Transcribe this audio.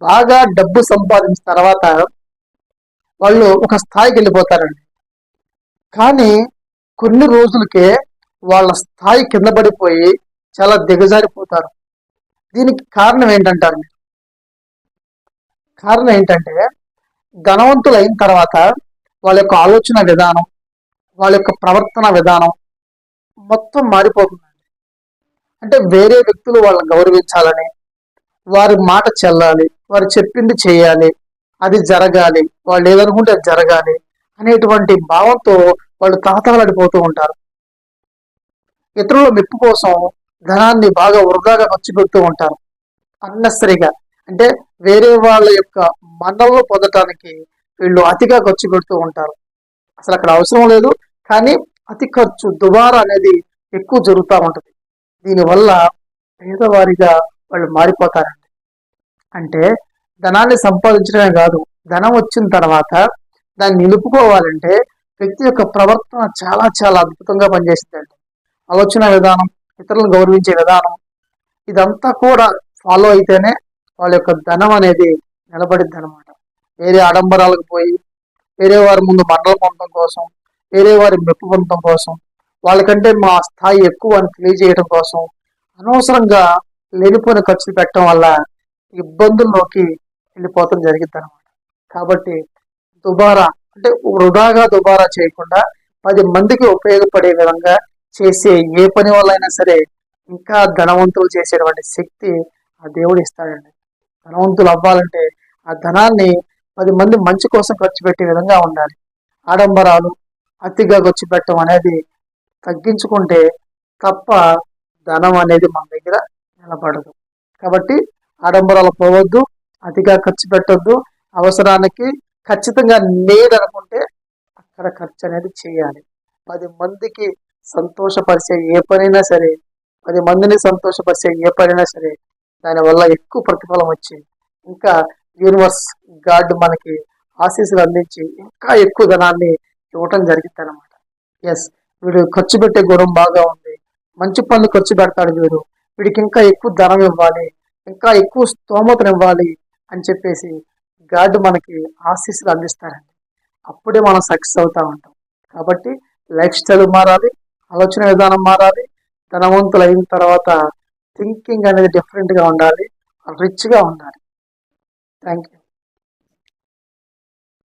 బాగా డబ్బు సంపాదించిన తర్వాత వాళ్ళు ఒక స్థాయికి వెళ్ళిపోతారండి. కానీ కొన్ని రోజులకే వాళ్ళ స్థాయి కింద పడిపోయి చాలా దిగజారిపోతారు. దీనికి కారణం ఏంటంటారు మీరు? కారణం ఏంటంటే ధనవంతులు అయిన తర్వాత వాళ్ళ యొక్క ఆలోచన విధానం, వాళ్ళ యొక్క ప్రవర్తన విధానం మొత్తం మారిపోతుందండి. అంటే వేరే వ్యక్తులు వాళ్ళని గౌరవించాలని, వారి మాట చెల్లాలి, వారు చెప్పింది చేయాలి, అది జరగాలి, వాళ్ళు ఏదనుకుంటే అది జరగాలి అనేటువంటి భావంతో వాళ్ళు తాతలాడిపోతూ ఉంటారు. ఇతరుల మెప్పు కోసం ధనాన్ని బాగా వృధాగా ఖర్చు పెడుతూ ఉంటారు అన్నెసరిగా. అంటే వేరే వాళ్ళ యొక్క మన్నలను పొందటానికి వీళ్ళు అతిగా ఖర్చు పెడుతూ ఉంటారు. అసలు అక్కడ అవసరం లేదు, కానీ అతి ఖర్చు దుబారా అనేది ఎక్కువ జరుగుతూ ఉంటుంది. దీనివల్ల పేదవారిగా వాళ్ళు మారిపోతారండి. అంటే ధనాన్ని సంపాదించడమే కాదు, ధనం వచ్చిన తర్వాత దాన్ని నిలుపుకోవాలంటే వ్యక్తి యొక్క ప్రవర్తన చాలా చాలా అద్భుతంగా పనిచేస్తుందండి. ఆలోచన విధానం, ఇతరులను గౌరవించే విధానం, ఇదంతా కూడా ఫాలో అయితేనే వాళ్ళ యొక్క ధనం అనేది నిలబడిద్ది అనమాట. వేరే ఆడంబరాలకు పోయి వేరే వారి ముందు మండలం పొందడం కోసం, వేరే వారి మెప్పు పొందడం కోసం, వాళ్ళకంటే మా స్థాయి ఎక్కువ అని తెలియజేయడం కోసం అనవసరంగా లేనిపోయిన ఖర్చులు పెట్టడం వల్ల ఇబ్బందుల్లోకి వెళ్ళిపోవడం జరిగింది అనమాట. కాబట్టి దుబారా అంటే వృధాగా దుబారా చేయకుండా 10 మందికి ఉపయోగపడే విధంగా చేసే ఏ పని వల్ల అయినా సరే ఇంకా ధనవంతులు చేసేటువంటి శక్తి ఆ దేవుడు ఇస్తాడండి. ధనవంతులు అవ్వాలంటే ఆ ధనాన్ని 10 మంది మంచి కోసం ఖర్చు పెట్టే విధంగా ఉండాలి. ఆడంబరాలు, అతిగా ఖర్చు పెట్టడం అనేది తగ్గించుకుంటే తప్ప ధనం అనేది మన దగ్గర నిలబడదు. కాబట్టి ఆడంబరాలు పోవద్దు, అతిగా ఖర్చు పెట్టొద్దు. అవసరానికి ఖచ్చితంగా లేదనుకుంటే అక్కడ ఖర్చు అనేది చేయాలి. 10 మందికి సంతోషపరిచే ఏ పనైనా సరే, 10 మందిని సంతోషపరిచే ఏ పనైనా సరే దానివల్ల ఎక్కువ ప్రతిఫలం వచ్చి ఇంకా యూనివర్స్ గాడ్ మనకి ఆశీస్సులు అందించి ఇంకా ఎక్కువ ధనాన్ని ఇవ్వటం జరిగింది అనమాట. ఎస్, వీడు ఖర్చు పెట్టే గుణం బాగా ఉంది, మంచి పనులు ఖర్చు పెడతాడు వీడు, వీడికి ఇంకా ఎక్కువ ధనం ఇవ్వాలి, ఇంకా ఎక్కువ స్తోమతనివ్వాలి అని చెప్పేసి గాడ్ మనకి ఆశీస్సులు అందిస్తారండి. అప్పుడే మనం సక్సెస్ అవుతా ఉంటాం. కాబట్టి లైఫ్ స్టైల్ మారాలి, ఆలోచన విధానం మారాలి. ధనవంతులు అయిన తర్వాత థింకింగ్ అనేది డిఫరెంట్గా ఉండాలి, రిచ్గా ఉండాలి. Thank you.